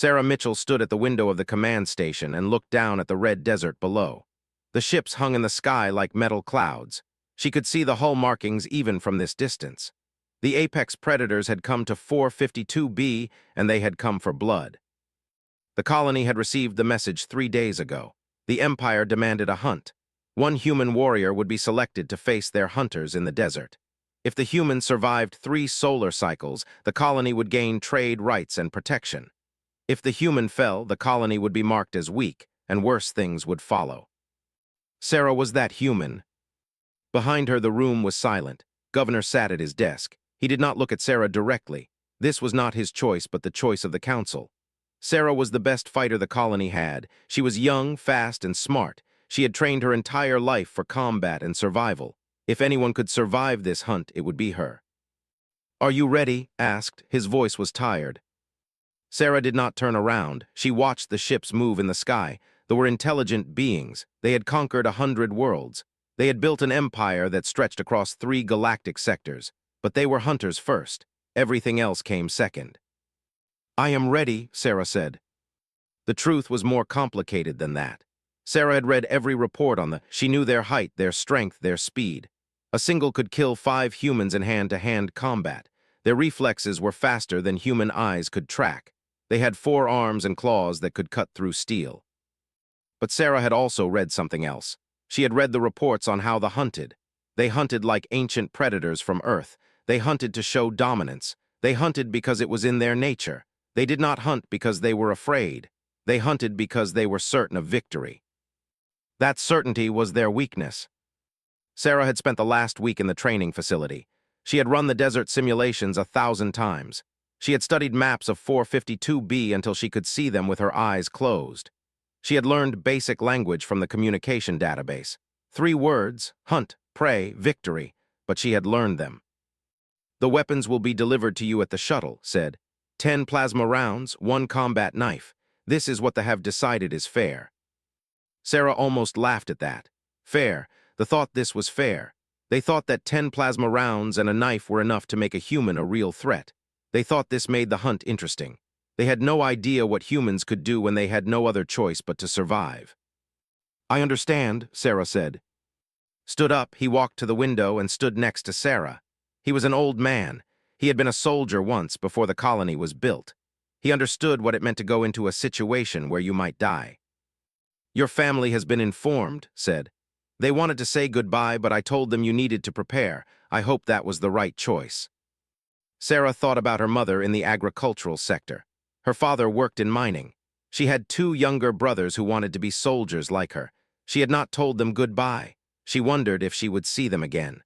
Sarah Mitchell stood at the window of the command station and looked down at the red desert below. The ships hung in the sky like metal clouds. She could see the hull markings even from this distance. The apex predators had come to 452B, and they had come for blood. The colony had received the message 3 days ago. The Empire demanded a hunt. One human warrior would be selected to face their hunters in the desert. If the humans survived 3 solar cycles, the colony would gain trade rights and protection. If the human fell, the colony would be marked as weak, and worse things would follow. Sarah was that human. Behind her, the room was silent. Governor sat at his desk. He did not look at Sarah directly. This was not his choice, but the choice of the council. Sarah was the best fighter the colony had. She was young, fast, and smart. She had trained her entire life for combat and survival. If anyone could survive this hunt, it would be her. "Are you ready?" asked. His voice was tired. Sarah did not turn around. She watched the ships move in the sky. They were intelligent beings. They had conquered 100 worlds. They had built an empire that stretched across 3 galactic sectors. But they were hunters first. Everything else came second. "I am ready," Sarah said. The truth was more complicated than that. Sarah had read every report on She knew their height, their strength, their speed. A single could kill 5 humans in hand-to-hand combat. Their reflexes were faster than human eyes could track. They had 4 arms and claws that could cut through steel. But Sarah had also read something else. She had read the reports on how they hunted. They hunted like ancient predators from Earth. They hunted to show dominance. They hunted because it was in their nature. They did not hunt because they were afraid. They hunted because they were certain of victory. That certainty was their weakness. Sarah had spent the last week in the training facility. She had run the desert simulations 1,000 times. She had studied maps of 452B until she could see them with her eyes closed. She had learned basic language from the communication database. 3 words: hunt, prey, victory, but she had learned them. "The weapons will be delivered to you at the shuttle," said. 10 plasma rounds, 1 combat knife. This is what they have decided is fair. Sarah almost laughed at that. Fair. The thought this was fair. They thought that 10 plasma rounds and a knife were enough to make a human a real threat. They thought this made the hunt interesting. They had no idea what humans could do when they had no other choice but to survive. "I understand," Sarah said. Stood up, he walked to the window and stood next to Sarah. He was an old man. He had been a soldier once before the colony was built. He understood what it meant to go into a situation where you might die. "Your family has been informed," said. "They wanted to say goodbye, but I told them you needed to prepare. I hope that was the right choice." Sarah thought about her mother in the agricultural sector. Her father worked in mining. She had 2 younger brothers who wanted to be soldiers like her. She had not told them goodbye. She wondered if she would see them again.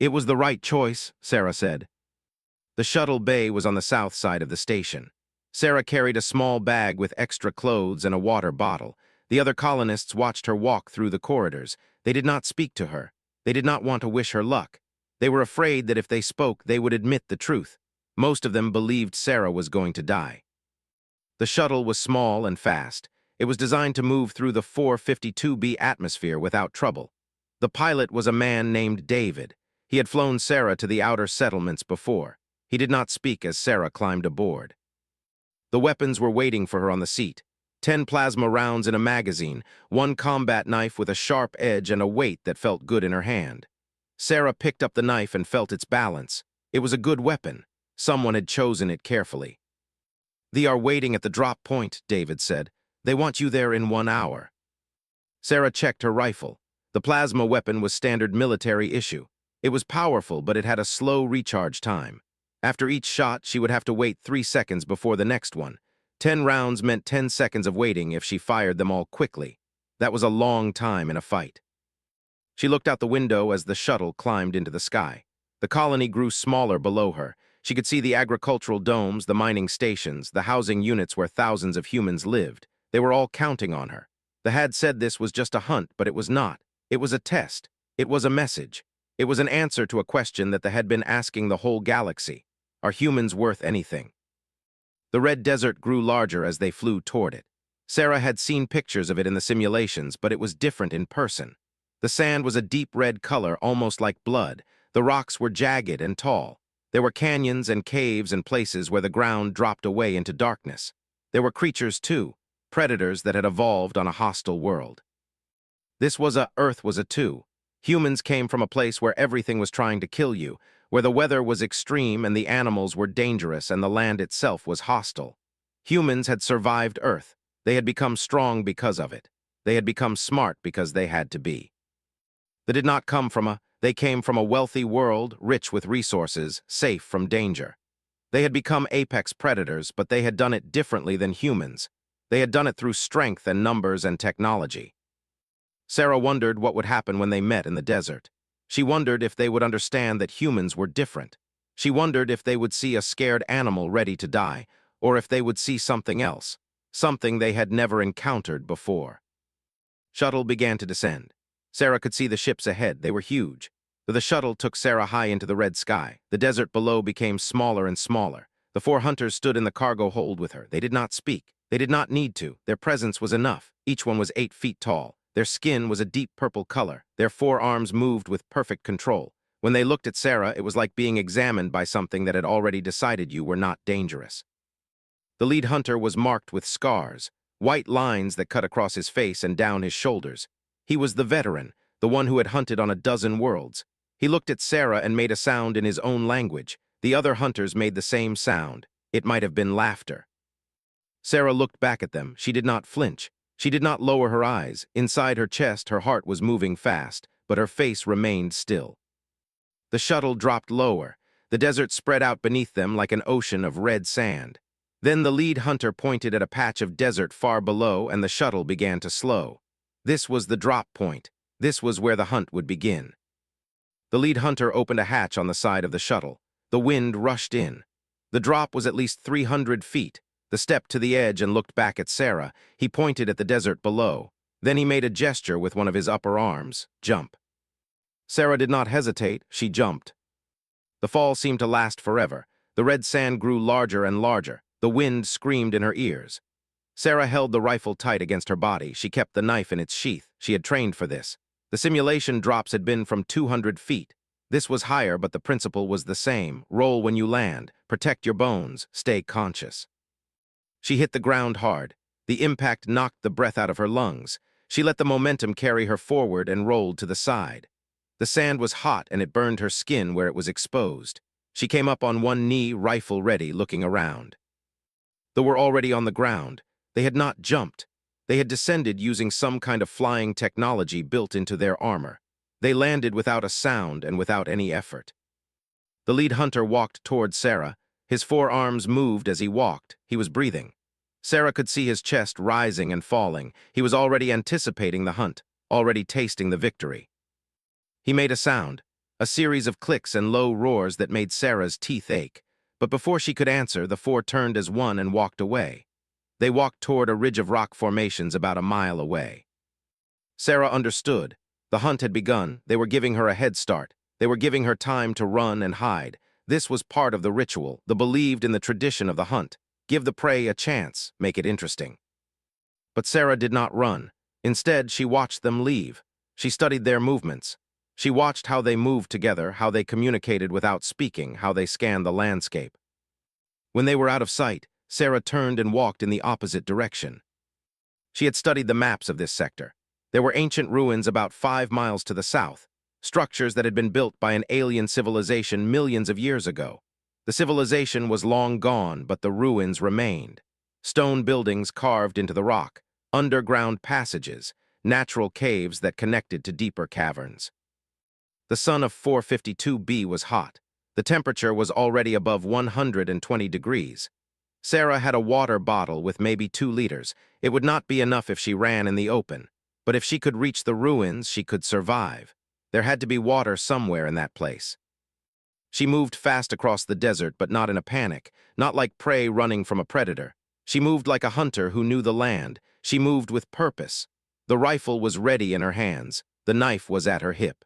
"It was the right choice," Sarah said. The shuttle bay was on the south side of the station. Sarah carried a small bag with extra clothes and a water bottle. The other colonists watched her walk through the corridors. They did not speak to her. They did not want to wish her luck. They were afraid that if they spoke, they would admit the truth. Most of them believed Sarah was going to die. The shuttle was small and fast. It was designed to move through the 452B atmosphere without trouble. The pilot was a man named David. He had flown Sarah to the outer settlements before. He did not speak as Sarah climbed aboard. The weapons were waiting for her on the seat. 10 plasma rounds in a magazine, 1 combat knife with a sharp edge and a weight that felt good in her hand. Sarah picked up the knife and felt its balance. It was a good weapon. Someone had chosen it carefully. "They are waiting at the drop point," David said. "They want you there in 1 hour." Sarah checked her rifle. The plasma weapon was standard military issue. It was powerful, but it had a slow recharge time. After each shot, she would have to wait 3 seconds before the next one. 10 rounds meant 10 seconds of waiting if she fired them all quickly. That was a long time in a fight. She looked out the window as the shuttle climbed into the sky. The colony grew smaller below her. She could see the agricultural domes, the mining stations, the housing units where thousands of humans lived. They were all counting on her. They had said this was just a hunt, but it was not. It was a test. It was a message. It was an answer to a question that they had been asking the whole galaxy. Are humans worth anything? The red desert grew larger as they flew toward it. Sarah had seen pictures of it in the simulations, but it was different in person. The sand was a deep red color, almost like blood. The rocks were jagged and tall. There were canyons and caves and places where the ground dropped away into darkness. There were creatures too, predators that had evolved on a hostile world. Earth was a two. Humans came from a place where everything was trying to kill you, where the weather was extreme and the animals were dangerous and the land itself was hostile. Humans had survived Earth. They had become strong because of it. They had become smart because they had to be. They came from a wealthy world, rich with resources, safe from danger. They had become apex predators, but they had done it differently than humans. They had done it through strength and numbers and technology. Sarah wondered what would happen when they met in the desert. She wondered if they would understand that humans were different. She wondered if they would see a scared animal ready to die, or if they would see something else, something they had never encountered before. Shuttle began to descend. Sarah could see the ships ahead. They were huge. The shuttle took Sarah high into the red sky. The desert below became smaller and smaller. The four hunters stood in the cargo hold with her. They did not speak. They did not need to. Their presence was enough. Each one was 8 feet tall. Their skin was a deep purple color. Their forearms moved with perfect control. When they looked at Sarah, it was like being examined by something that had already decided you were not dangerous. The lead hunter was marked with scars, white lines that cut across his face and down his shoulders. He was the veteran, the one who had hunted on a dozen worlds. He looked at Sarah and made a sound in his own language. The other hunters made the same sound. It might have been laughter. Sarah looked back at them. She did not flinch. She did not lower her eyes. Inside her chest, her heart was moving fast, but her face remained still. The shuttle dropped lower. The desert spread out beneath them like an ocean of red sand. Then the lead hunter pointed at a patch of desert far below, and the shuttle began to slow. This was the drop point. This was where the hunt would begin. The lead hunter opened a hatch on the side of the shuttle. The wind rushed in. The drop was at least 300 feet. The stepped to the edge and looked back at Sarah. He pointed at the desert below. Then he made a gesture with one of his upper arms. Jump. Sarah did not hesitate. She jumped. The fall seemed to last forever. The red sand grew larger and larger. The wind screamed in her ears. Sarah held the rifle tight against her body. She kept the knife in its sheath. She had trained for this. The simulation drops had been from 200 feet. This was higher, but the principle was the same. Roll when you land. Protect your bones. Stay conscious. She hit the ground hard. The impact knocked the breath out of her lungs. She let the momentum carry her forward and rolled to the side. The sand was hot and it burned her skin where it was exposed. She came up on one knee, rifle ready, looking around. They were already on the ground. They had not jumped. They had descended using some kind of flying technology built into their armor. They landed without a sound and without any effort. The lead hunter walked toward Sarah. His forearms moved as he walked. He was breathing. Sarah could see his chest rising and falling. He was already anticipating the hunt, already tasting the victory. He made a sound, a series of clicks and low roars that made Sarah's teeth ache. But before she could answer, the four turned as one and walked away. They walked toward a ridge of rock formations about a mile away. Sarah understood. The hunt had begun. They were giving her a head start. They were giving her time to run and hide. This was part of the ritual, the believed in the tradition of the hunt. Give the prey a chance, make it interesting. But Sarah did not run. Instead, she watched them leave. She studied their movements. She watched how they moved together, how they communicated without speaking, how they scanned the landscape. When they were out of sight, Sarah turned and walked in the opposite direction. She had studied the maps of this sector. There were ancient ruins about 5 miles to the south, structures that had been built by an alien civilization millions of years ago. The civilization was long gone, but the ruins remained. Stone buildings carved into the rock, underground passages, natural caves that connected to deeper caverns. The sun of 452b was hot. The temperature was already above 120 degrees. Sarah had a water bottle with maybe 2 liters. It would not be enough if she ran in the open. But if she could reach the ruins, she could survive. There had to be water somewhere in that place. She moved fast across the desert, but not in a panic, not like prey running from a predator. She moved like a hunter who knew the land. She moved with purpose. The rifle was ready in her hands. The knife was at her hip.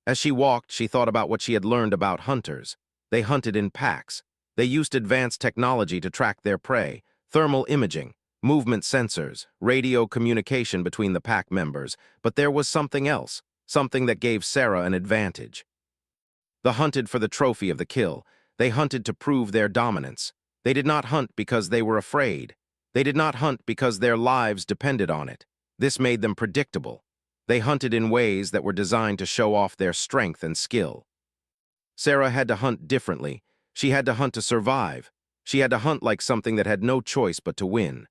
As she walked, she thought about what she had learned about hunters. They hunted in packs. They used advanced technology to track their prey, thermal imaging, movement sensors, radio communication between the pack members, but there was something else, something that gave Sarah an advantage. They hunted for the trophy of the kill. They hunted to prove their dominance. They did not hunt because they were afraid. They did not hunt because their lives depended on it. This made them predictable. They hunted in ways that were designed to show off their strength and skill. Sarah had to hunt differently. She had to hunt to survive. She had to hunt like something that had no choice but to win.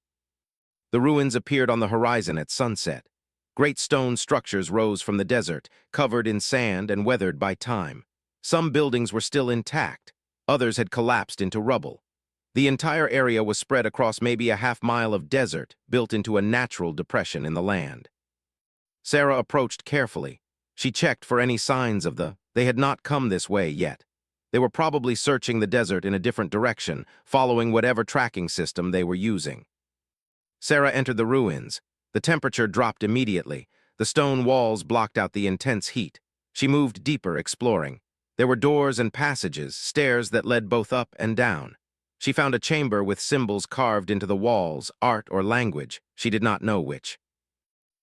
The ruins appeared on the horizon at sunset. Great stone structures rose from the desert, covered in sand and weathered by time. Some buildings were still intact. Others had collapsed into rubble. The entire area was spread across maybe a half-mile of desert, built into a natural depression in the land. Sarah approached carefully. She checked for any signs of they had not come this way yet. They were probably searching the desert in a different direction, following whatever tracking system they were using. Sarah entered the ruins. The temperature dropped immediately. The stone walls blocked out the intense heat. She moved deeper, exploring. There were doors and passages, stairs that led both up and down. She found a chamber with symbols carved into the walls, art or language. She did not know which.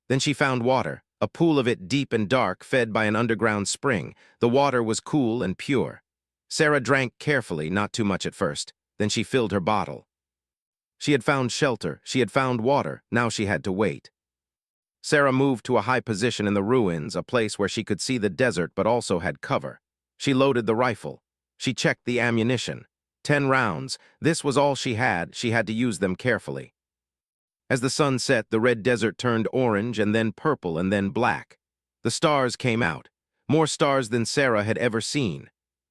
Then she found water, a pool of it deep and dark, fed by an underground spring. The water was cool and pure. Sarah drank carefully, not too much at first. Then she filled her bottle. She had found shelter, she had found water, now she had to wait. Sarah moved to a high position in the ruins, a place where she could see the desert but also had cover. She loaded the rifle. She checked the ammunition. 10 rounds. This was all she had to use them carefully. As the sun set, the red desert turned orange and then purple and then black. The stars came out, more stars than Sarah had ever seen.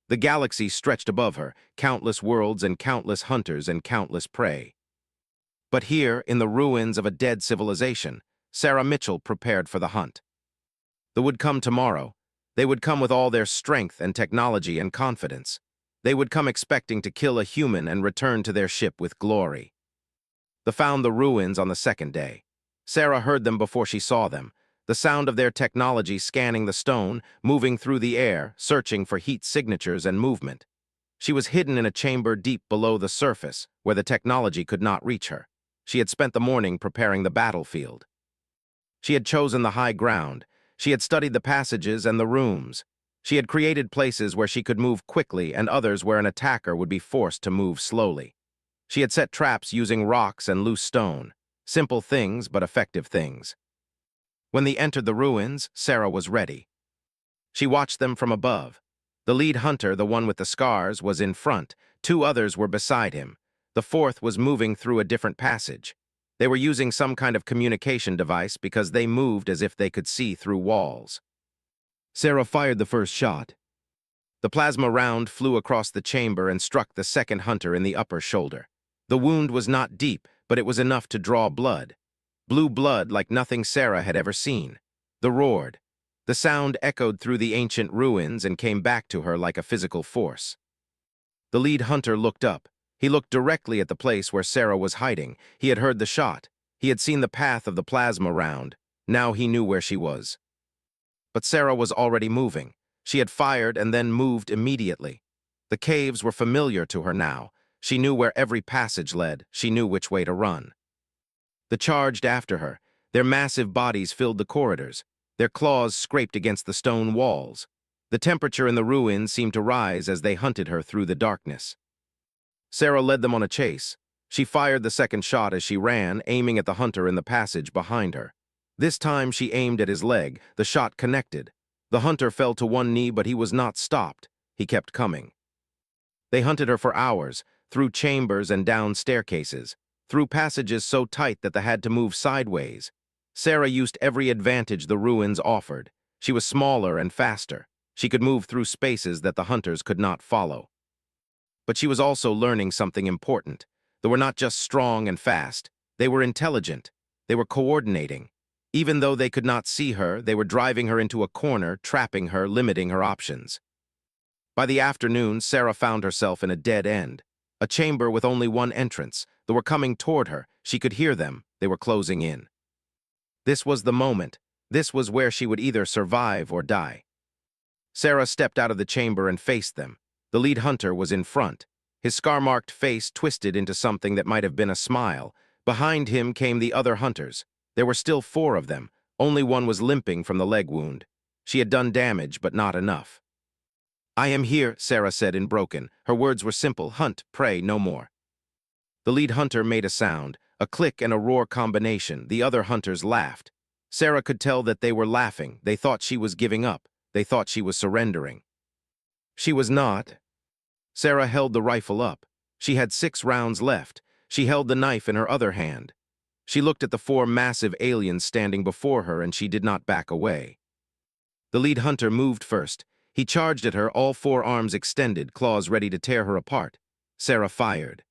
The galaxy stretched above her, countless worlds and countless hunters and countless prey. But here, in the ruins of a dead civilization, Sarah Mitchell prepared for the hunt. They would come tomorrow. They would come with all their strength and technology and confidence. They would come expecting to kill a human and return to their ship with glory. They found the ruins on the second day. Sarah heard them before she saw them, the sound of their technology scanning the stone, moving through the air, searching for heat signatures and movement. She was hidden in a chamber deep below the surface, where the technology could not reach her. She had spent the morning preparing the battlefield. She had chosen the high ground. She had studied the passages and the rooms. She had created places where she could move quickly and others where an attacker would be forced to move slowly. She had set traps using rocks and loose stone. Simple things, but effective things. When they entered the ruins, Sarah was ready. She watched them from above. The lead hunter, the one with the scars, was in front. 2 others were beside him. The 4th was moving through a different passage. They were using some kind of communication device because they moved as if they could see through walls. Sarah fired the first shot. The plasma round flew across the chamber and struck the second hunter in the upper shoulder. The wound was not deep, but it was enough to draw blood. Blue blood like nothing Sarah had ever seen. They roared. The sound echoed through the ancient ruins and came back to her like a physical force. The lead hunter looked up. He looked directly at the place where Sarah was hiding. He had heard the shot. He had seen the path of the plasma round. Now he knew where she was. But Sarah was already moving. She had fired and then moved immediately. The caves were familiar to her now. She knew where every passage led. She knew which way to run. They charged after her. Their massive bodies filled the corridors. Their claws scraped against the stone walls. The temperature in the ruins seemed to rise as they hunted her through the darkness. Sarah led them on a chase. She fired the second shot as she ran, aiming at the hunter in the passage behind her. This time she aimed at his leg. The shot connected. The hunter fell to one knee, but he was not stopped. He kept coming. They hunted her for hours, through chambers and down staircases, through passages so tight that they had to move sideways. Sarah used every advantage the ruins offered. She was smaller and faster. She could move through spaces that the hunters could not follow. But she was also learning something important. They were not just strong and fast. They were intelligent. They were coordinating. Even though they could not see her, they were driving her into a corner, trapping her, limiting her options. By the afternoon, Sarah found herself in a dead end. A chamber with only one entrance. They were coming toward her. She could hear them. They were closing in. This was the moment. This was where she would either survive or die. Sarah stepped out of the chamber and faced them. The lead hunter was in front. His scar-marked face twisted into something that might have been a smile. Behind him came the other hunters. There were still 4 of them. Only one was limping from the leg wound. She had done damage, but not enough. "I am here," Sarah said in broken. Her words were simple: hunt, pray, no more. The lead hunter made a sound. A click and a roar combination. The other hunters laughed. Sarah could tell that they were laughing. They thought she was giving up. They thought she was surrendering. She was not. Sarah held the rifle up. She had 6 rounds left. She held the knife in her other hand. She looked at the 4 massive aliens standing before her, and she did not back away. The lead hunter moved first. He charged at her, all 4 arms extended, claws ready to tear her apart. Sarah fired.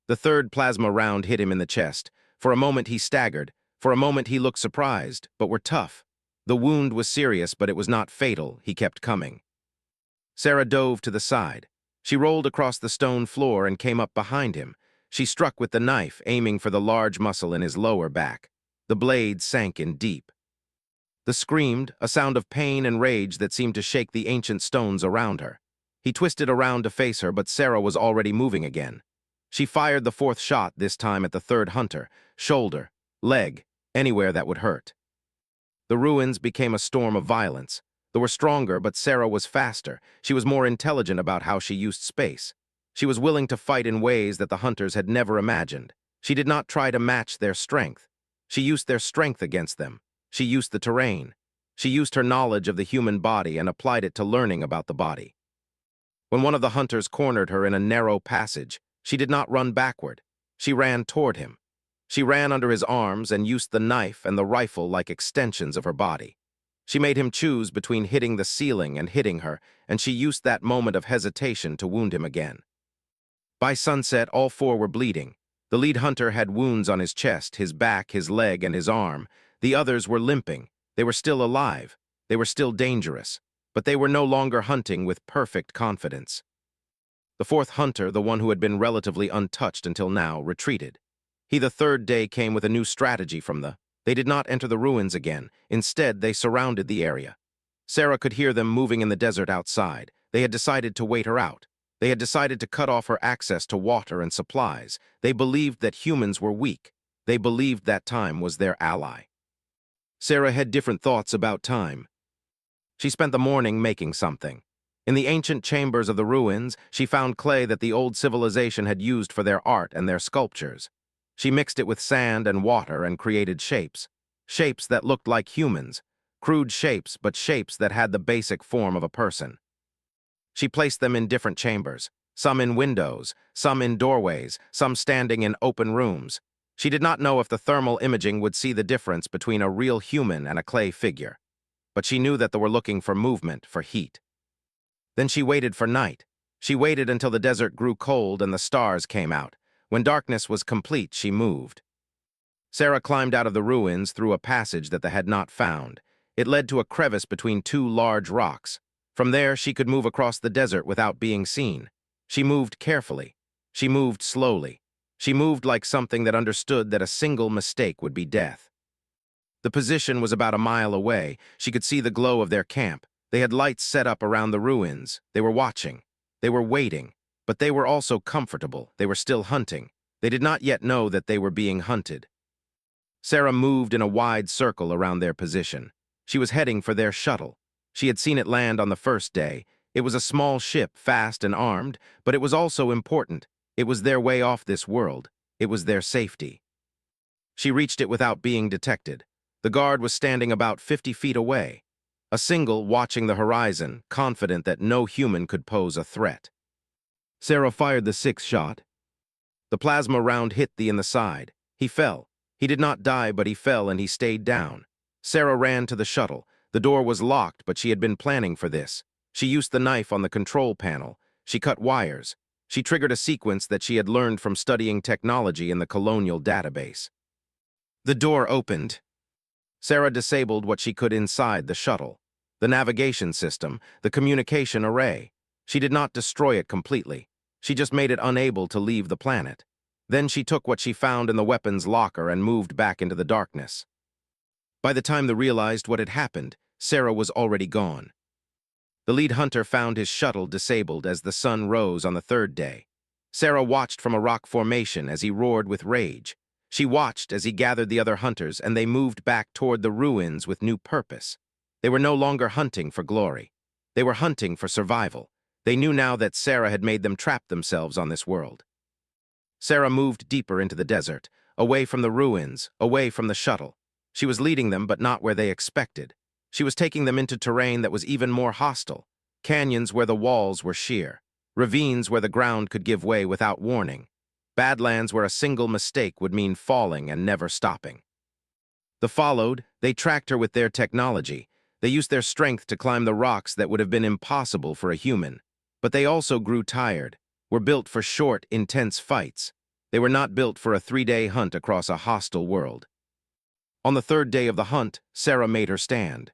The 3rd plasma round hit him in the chest. For a moment he staggered. For a moment he looked surprised, but were tough. The wound was serious, but it was not fatal. He kept coming. Sarah dove to the side. She rolled across the stone floor and came up behind him. She struck with the knife, aiming for the large muscle in his lower back. The blade sank in deep. The screamed, a sound of pain and rage that seemed to shake the ancient stones around her. He twisted around to face her, but Sarah was already moving again. She fired the 4th shot, this time at the 3rd hunter, shoulder, leg, anywhere that would hurt. The ruins became a storm of violence. They were stronger, but Sarah was faster. She was more intelligent about how she used space. She was willing to fight in ways that the hunters had never imagined. She did not try to match their strength. She used their strength against them. She used the terrain. She used her knowledge of the human body and applied it to learning about the body. When one of the hunters cornered her in a narrow passage, she did not run backward. She ran toward him. She ran under his arms and used the knife and the rifle like extensions of her body. She made him choose between hitting the ceiling and hitting her, and she used that moment of hesitation to wound him again. By sunset, all 4 were bleeding. The lead hunter had wounds on his chest, his back, his leg, and his arm. The others were limping. They were still alive. They were still dangerous. But they were no longer hunting with perfect confidence. The 4th hunter, the one who had been relatively untouched until now, retreated. He, the 3rd day, came with a new strategy from the... They did not enter the ruins again. Instead, they surrounded the area. Sarah could hear them moving in the desert outside. They had decided to wait her out. They had decided to cut off her access to water and supplies. They believed that humans were weak. They believed that time was their ally. Sarah had different thoughts about time. She spent the morning making something. In the ancient chambers of the ruins, she found clay that the old civilization had used for their art and their sculptures. She mixed it with sand and water and created shapes. Shapes that looked like humans. Crude shapes, but shapes that had the basic form of a person. She placed them in different chambers, some in windows, some in doorways, some standing in open rooms. She did not know if the thermal imaging would see the difference between a real human and a clay figure. But she knew that they were looking for movement, for heat. Then she waited for night. She waited until the desert grew cold and the stars came out. When darkness was complete, she moved. Sarah climbed out of the ruins through a passage that they had not found. It led to a crevice between 2 large rocks. From there, she could move across the desert without being seen. She moved carefully. She moved slowly. She moved like something that understood that a single mistake would be death. The position was about a mile away. She could see the glow of their camp. They had lights set up around the ruins. They were watching. They were waiting. But they were also comfortable. They were still hunting. They did not yet know that they were being hunted. Sarah moved in a wide circle around their position. She was heading for their shuttle. She had seen it land on the 1st day. It was a small ship, fast and armed, but it was also important. It was their way off this world. It was their safety. She reached it without being detected. The guard was standing about 50 feet away. A single watching the horizon, confident that no human could pose a threat. Sarah fired the 6th shot. The plasma round hit the in the side. He fell. He did not die, but he fell and he stayed down. Sarah ran to the shuttle. The door was locked, but she had been planning for this. She used the knife on the control panel. She cut wires. She triggered a sequence that she had learned from studying technology in the colonial database. The door opened. Sarah disabled what she could inside the shuttle. The navigation system, the communication array. She did not destroy it completely. She just made it unable to leave the planet. Then she took what she found in the weapons locker and moved back into the darkness. By the time they realized what had happened, Sarah was already gone. The lead hunter found his shuttle disabled as the sun rose on the 3rd day. Sarah watched from a rock formation as he roared with rage. She watched as he gathered the other hunters, and they moved back toward the ruins with new purpose. They were no longer hunting for glory. They were hunting for survival. They knew now that Sarah had made them trap themselves on this world. Sarah moved deeper into the desert. away from the ruins, away from the shuttle. She was leading them, but not where they expected. She was taking them into terrain that was even more hostile, canyons where the walls were sheer, ravines where the ground could give way without warning, badlands where a single mistake would mean falling and never stopping. They tracked her with their technology. They used their strength to climb the rocks that would have been impossible for a human. But they also grew tired, were built for short, intense fights. They were not built for a 3-day hunt across a hostile world. On the 3rd day of the hunt, Sarah made her stand.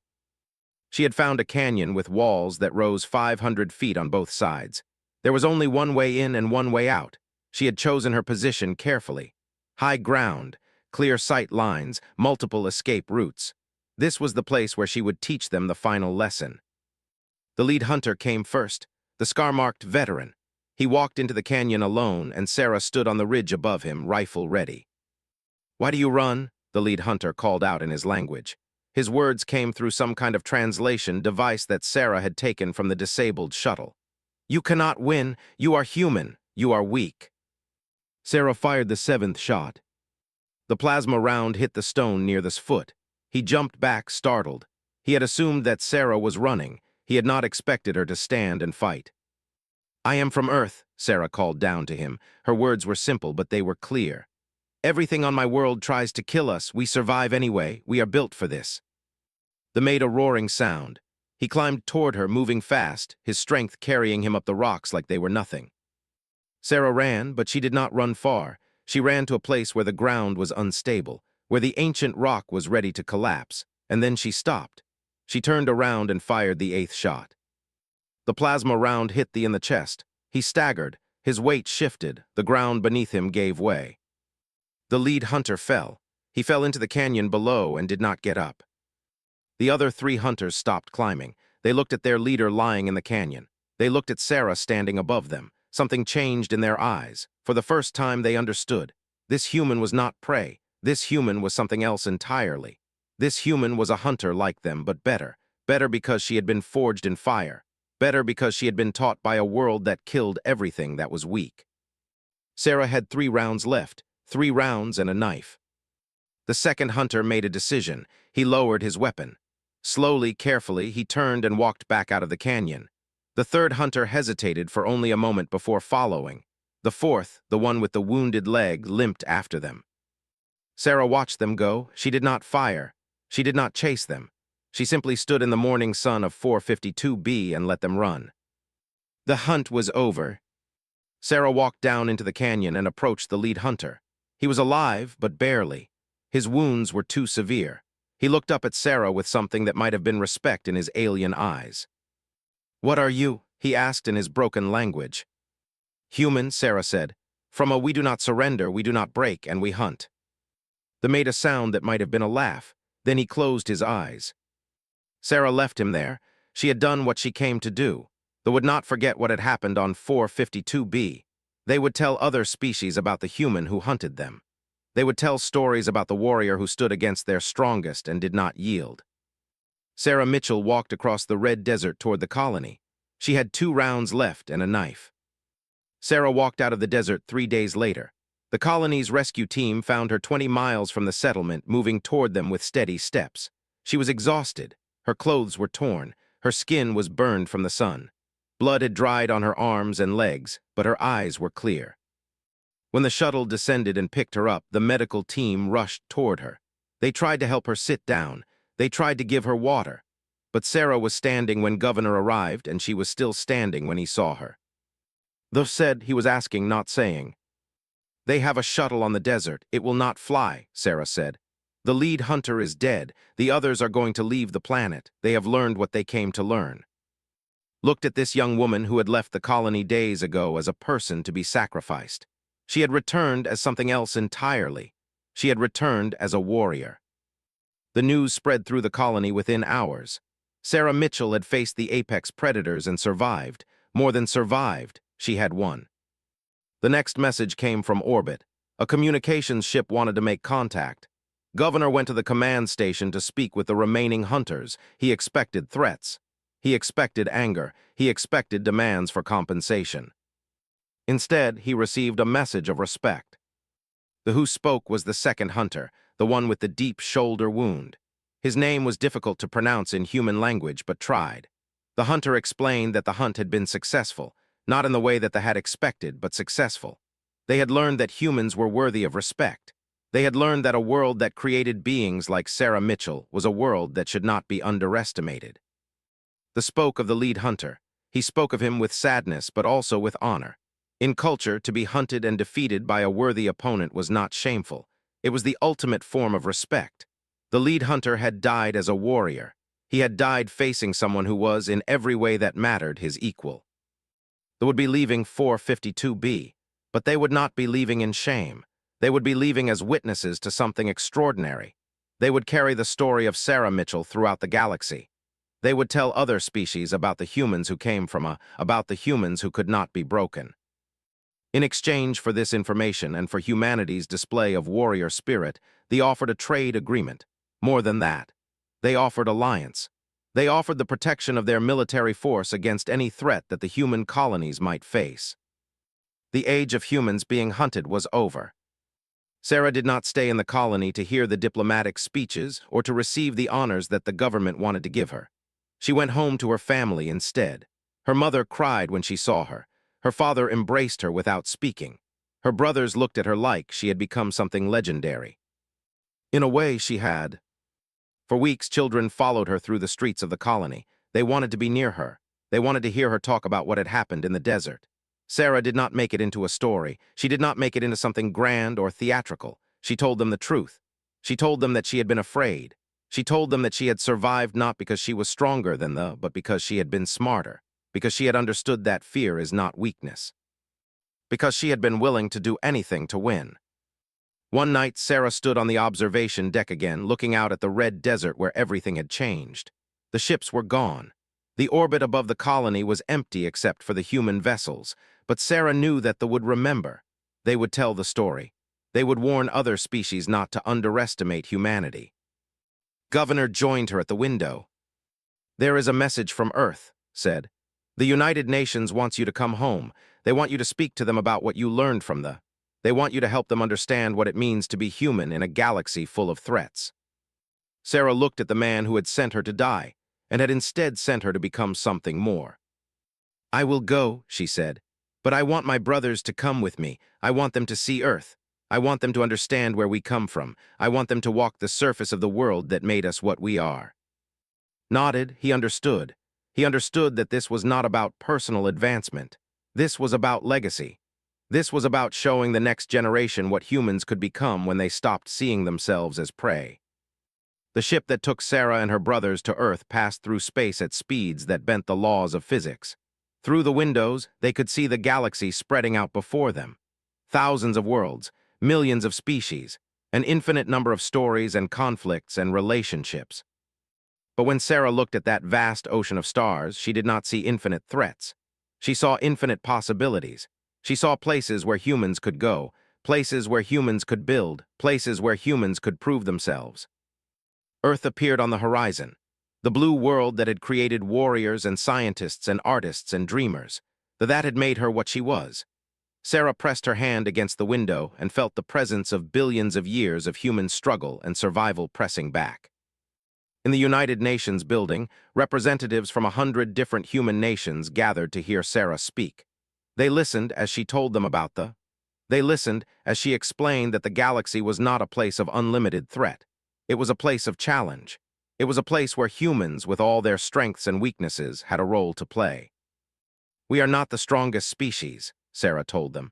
She had found a canyon with walls that rose 500 feet on both sides. There was only one way in and one way out. She had chosen her position carefully. High ground, clear sight lines, multiple escape routes. This was the place where she would teach them the final lesson. The lead hunter came first, the scar-marked veteran. He walked into the canyon alone, and Sarah stood on the ridge above him, rifle ready. "Why do you run?" the lead hunter called out in his language. His words came through some kind of translation device that Sarah had taken from the disabled shuttle. "You cannot win. You are human. You are weak." Sarah fired the 7th shot. The plasma round hit the stone near the foot. He jumped back, startled. He had assumed that Sarah was running. He had not expected her to stand and fight. "I am from Earth," Sarah called down to him. Her words were simple, but they were clear. "Everything on my world tries to kill us. We survive anyway. We are built for this." They made a roaring sound. He climbed toward her, moving fast, his strength carrying him up the rocks like they were nothing. Sarah ran, but she did not run far. She ran to a place where the ground was unstable, where the ancient rock was ready to collapse, and then she stopped. She turned around and fired the 8th shot. The plasma round hit in the chest. He staggered, his weight shifted, the ground beneath him gave way. The lead hunter fell. He fell into the canyon below and did not get up. The other 3 hunters stopped climbing. They looked at their leader lying in the canyon. They looked at Sarah standing above them. Something changed in their eyes. For the first time they understood. This human was not prey. This human was something else entirely. This human was a hunter like them, but better. Better because she had been forged in fire. Better because she had been taught by a world that killed everything that was weak. Sarah had 3 rounds left. 3 rounds and a knife. The second hunter made a decision. He lowered his weapon. Slowly, carefully, he turned and walked back out of the canyon. The third hunter hesitated for only a moment before following. The fourth, the one with the wounded leg, limped after them. Sarah watched them go. She did not fire. She did not chase them. She simply stood in the morning sun of 452B and let them run. The hunt was over. Sarah walked down into the canyon and approached the lead hunter. He was alive, but barely. His wounds were too severe. He looked up at Sarah with something that might have been respect in his alien eyes. "What are you?" he asked in his broken language. "Human," Sarah said. "From a we do not surrender, we do not break, and we hunt." They made a sound that might have been a laugh. Then he closed his eyes. Sarah left him there. She had done what she came to do. They would not forget what had happened on 452B. They would tell other species about the human who hunted them. They would tell stories about the warrior who stood against their strongest and did not yield. Sarah Mitchell walked across the red desert toward the colony. She had 2 rounds left and a knife. Sarah walked out of the desert 3 days later. The colony's rescue team found her 20 miles from the settlement, moving toward them with steady steps. She was exhausted. Her clothes were torn. Her skin was burned from the sun. Blood had dried on her arms and legs, but her eyes were clear. When the shuttle descended and picked her up, the medical team rushed toward her. They tried to help her sit down. They tried to give her water. But Sarah was standing when Governor arrived, and she was still standing when he saw her. Thus said, he was asking, not saying. "They have a shuttle on the desert. It will not fly," Sarah said. "The lead hunter is dead. The others are going to leave the planet. They have learned what they came to learn." Looked at this young woman who had left the colony days ago as a person to be sacrificed. She had returned as something else entirely. She had returned as a warrior. The news spread through the colony within hours. Sarah Mitchell had faced the apex predators and survived. More than survived, she had won. The next message came from orbit. A communications ship wanted to make contact. Governor went to the command station to speak with the remaining hunters. He expected threats. He expected anger. He expected demands for compensation. Instead, he received a message of respect. The who spoke was the second hunter, the one with the deep shoulder wound. His name was difficult to pronounce in human language, but tried. The hunter explained that the hunt had been successful, not in the way that they had expected, but successful. They had learned that humans were worthy of respect. They had learned that a world that created beings like Sarah Mitchell was a world that should not be underestimated. The spoke of the lead hunter. He spoke of him with sadness, but also with honor. In culture, to be hunted and defeated by a worthy opponent was not shameful. It was the ultimate form of respect. The lead hunter had died as a warrior. He had died facing someone who was, in every way that mattered, his equal. They would be leaving 452B, but they would not be leaving in shame. They would be leaving as witnesses to something extraordinary. They would carry the story of Sarah Mitchell throughout the galaxy. They would tell other species about the humans who came from about the humans who could not be broken. In exchange for this information and for humanity's display of warrior spirit, they offered a trade agreement. More than that, they offered alliance. They offered the protection of their military force against any threat that the human colonies might face. The age of humans being hunted was over. Sarah did not stay in the colony to hear the diplomatic speeches or to receive the honors that the government wanted to give her. She went home to her family instead. Her mother cried when she saw her. Her father embraced her without speaking. Her brothers looked at her like she had become something legendary. In a way, she had. For weeks, children followed her through the streets of the colony. They wanted to be near her. They wanted to hear her talk about what had happened in the desert. Sarah did not make it into a story. She did not make it into something grand or theatrical. She told them the truth. She told them that she had been afraid. She told them that she had survived not because she was stronger than them, but because she had been smarter, because she had understood that fear is not weakness, because she had been willing to do anything to win. One night, Sarah stood on the observation deck again, looking out at the red desert where everything had changed. The ships were gone. The orbit above the colony was empty except for the human vessels, but Sarah knew that they would remember. They would tell the story. They would warn other species not to underestimate humanity. Governor joined her at the window. "There is a message from Earth," said. "The United Nations wants you to come home. They want you to speak to them about what you learned from They want you to help them understand what it means to be human in a galaxy full of threats." Sarah looked at the man who had sent her to die, and had instead sent her to become something more. "I will go," she said, "but I want my brothers to come with me. I want them to see Earth. I want them to understand where we come from. I want them to walk the surface of the world that made us what we are." Nodded, he understood. He understood that this was not about personal advancement. This was about legacy. This was about showing the next generation what humans could become when they stopped seeing themselves as prey. The ship that took Sarah and her brothers to Earth passed through space at speeds that bent the laws of physics. Through the windows, they could see the galaxy spreading out before them. Thousands of worlds, millions of species, an infinite number of stories and conflicts and relationships. But when Sarah looked at that vast ocean of stars, she did not see infinite threats. She saw infinite possibilities. She saw places where humans could go, places where humans could build, places where humans could prove themselves. Earth appeared on the horizon, the blue world that had created warriors and scientists and artists and dreamers, that had made her what she was. Sarah pressed her hand against the window and felt the presence of billions of years of human struggle and survival pressing back. In the United Nations building, representatives from 100 different human nations gathered to hear Sarah speak. They listened as she told them about They listened as she explained that the galaxy was not a place of unlimited threat. It was a place of challenge. It was a place where humans, with all their strengths and weaknesses, had a role to play. "We are not the strongest species," Sarah told them.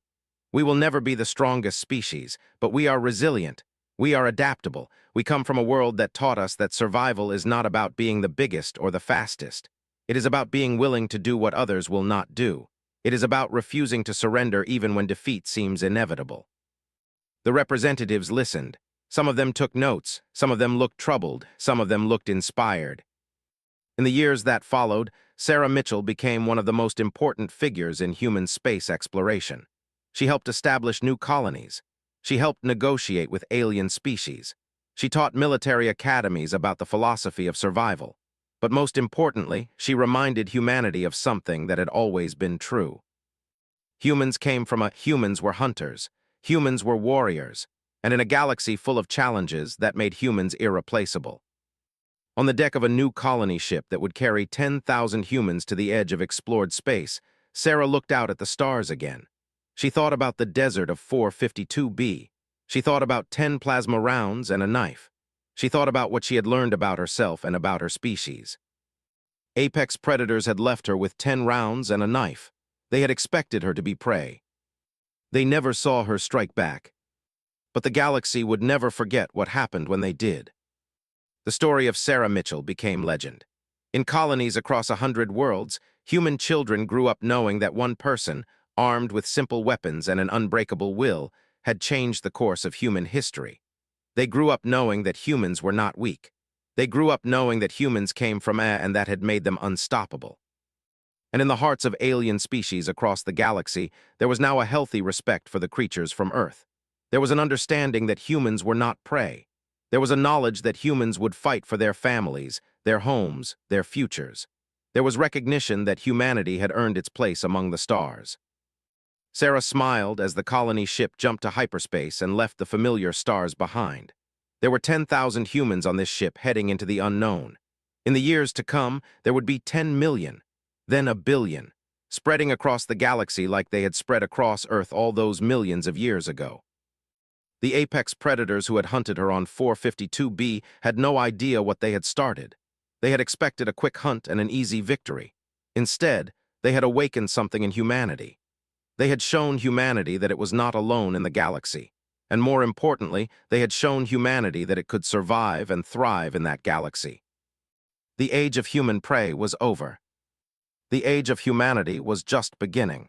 "We will never be the strongest species, but we are resilient. We are adaptable. We come from a world that taught us that survival is not about being the biggest or the fastest. It is about being willing to do what others will not do. It is about refusing to surrender even when defeat seems inevitable." The representatives listened. Some of them took notes, some of them looked troubled, some of them looked inspired. In the years that followed, Sarah Mitchell became one of the most important figures in human space exploration. She helped establish new colonies. She helped negotiate with alien species. She taught military academies about the philosophy of survival. But most importantly, she reminded humanity of something that had always been true. Humans came from humans were hunters. Humans were warriors. and in a galaxy full of challenges that made humans irreplaceable. On the deck of a new colony ship that would carry 10,000 humans to the edge of explored space, Sarah looked out at the stars again. She thought about the desert of 452b. She thought about 10 plasma rounds and a knife. She thought about what she had learned about herself and about her species. Apex predators had left her with 10 rounds and a knife. They had expected her to be prey. They never saw her strike back. But the galaxy would never forget what happened when they did. The story of Sarah Mitchell became legend. In colonies across 100 worlds, human children grew up knowing that one person, armed with simple weapons and an unbreakable will, had changed the course of human history. They grew up knowing that humans were not weak. They grew up knowing that humans came from and that had made them unstoppable. And in the hearts of alien species across the galaxy, there was now a healthy respect for the creatures from Earth. There was an understanding that humans were not prey. There was a knowledge that humans would fight for their families, their homes, their futures. There was recognition that humanity had earned its place among the stars. Sarah smiled as the colony ship jumped to hyperspace and left the familiar stars behind. There were 10,000 humans on this ship heading into the unknown. In the years to come, there would be 10 million, then a billion, spreading across the galaxy like they had spread across Earth all those millions of years ago. The apex predators who had hunted her on 452b had no idea what they had started. They had expected a quick hunt and an easy victory. Instead, they had awakened something in humanity. They had shown humanity that it was not alone in the galaxy. And more importantly, they had shown humanity that it could survive and thrive in that galaxy. The age of human prey was over. The age of humanity was just beginning.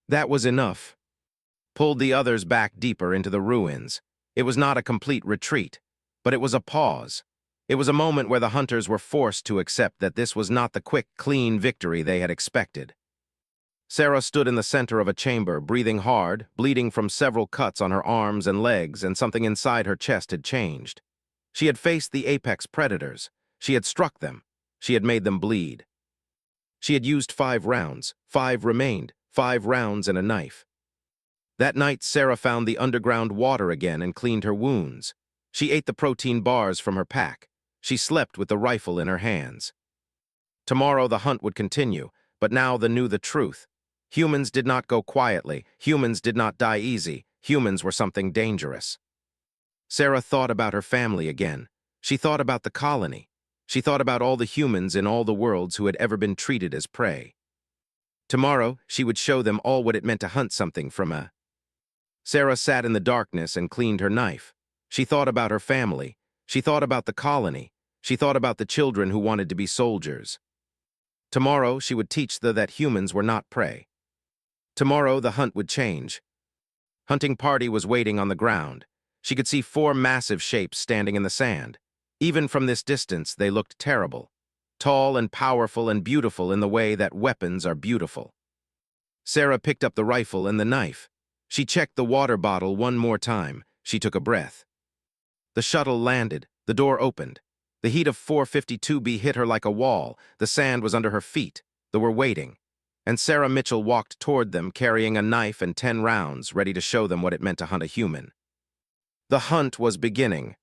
That was enough. Pulled the others back deeper into the ruins. It was not a complete retreat, but it was a pause. It was a moment where the hunters were forced to accept that this was not the quick, clean victory they had expected. Sarah stood in the center of a chamber, breathing hard, bleeding from several cuts on her arms and legs, and something inside her chest had changed. She had faced the apex predators. She had struck them. She had made them bleed. She had used 5 rounds. 5 remained. 5 rounds and a knife. That night, Sarah found the underground water again and cleaned her wounds. She ate the protein bars from her pack. She slept with the rifle in her hands. Tomorrow the hunt would continue, but now they knew the truth. Humans did not go quietly. Humans did not die easy. Humans were something dangerous. Sarah thought about her family again. She thought about the colony. She thought about all the humans in all the worlds who had ever been treated as prey. Tomorrow, she would show them all what it meant to hunt something from a... Sarah sat in the darkness and cleaned her knife. She thought about her family. She thought about the colony. She thought about the children who wanted to be soldiers. Tomorrow, she would teach them that humans were not prey. Tomorrow, the hunt would change. Hunting party was waiting on the ground. She could see 4 massive shapes standing in the sand. Even from this distance, they looked terrible. Tall and powerful and beautiful in the way that weapons are beautiful. Sarah picked up the rifle and the knife. She checked the water bottle one more time. She took a breath. The shuttle landed. The door opened. The heat of 452b hit her like a wall. The sand was under her feet. They were waiting. And Sarah Mitchell walked toward them carrying a knife and 10 rounds, ready to show them what it meant to hunt a human. The hunt was beginning.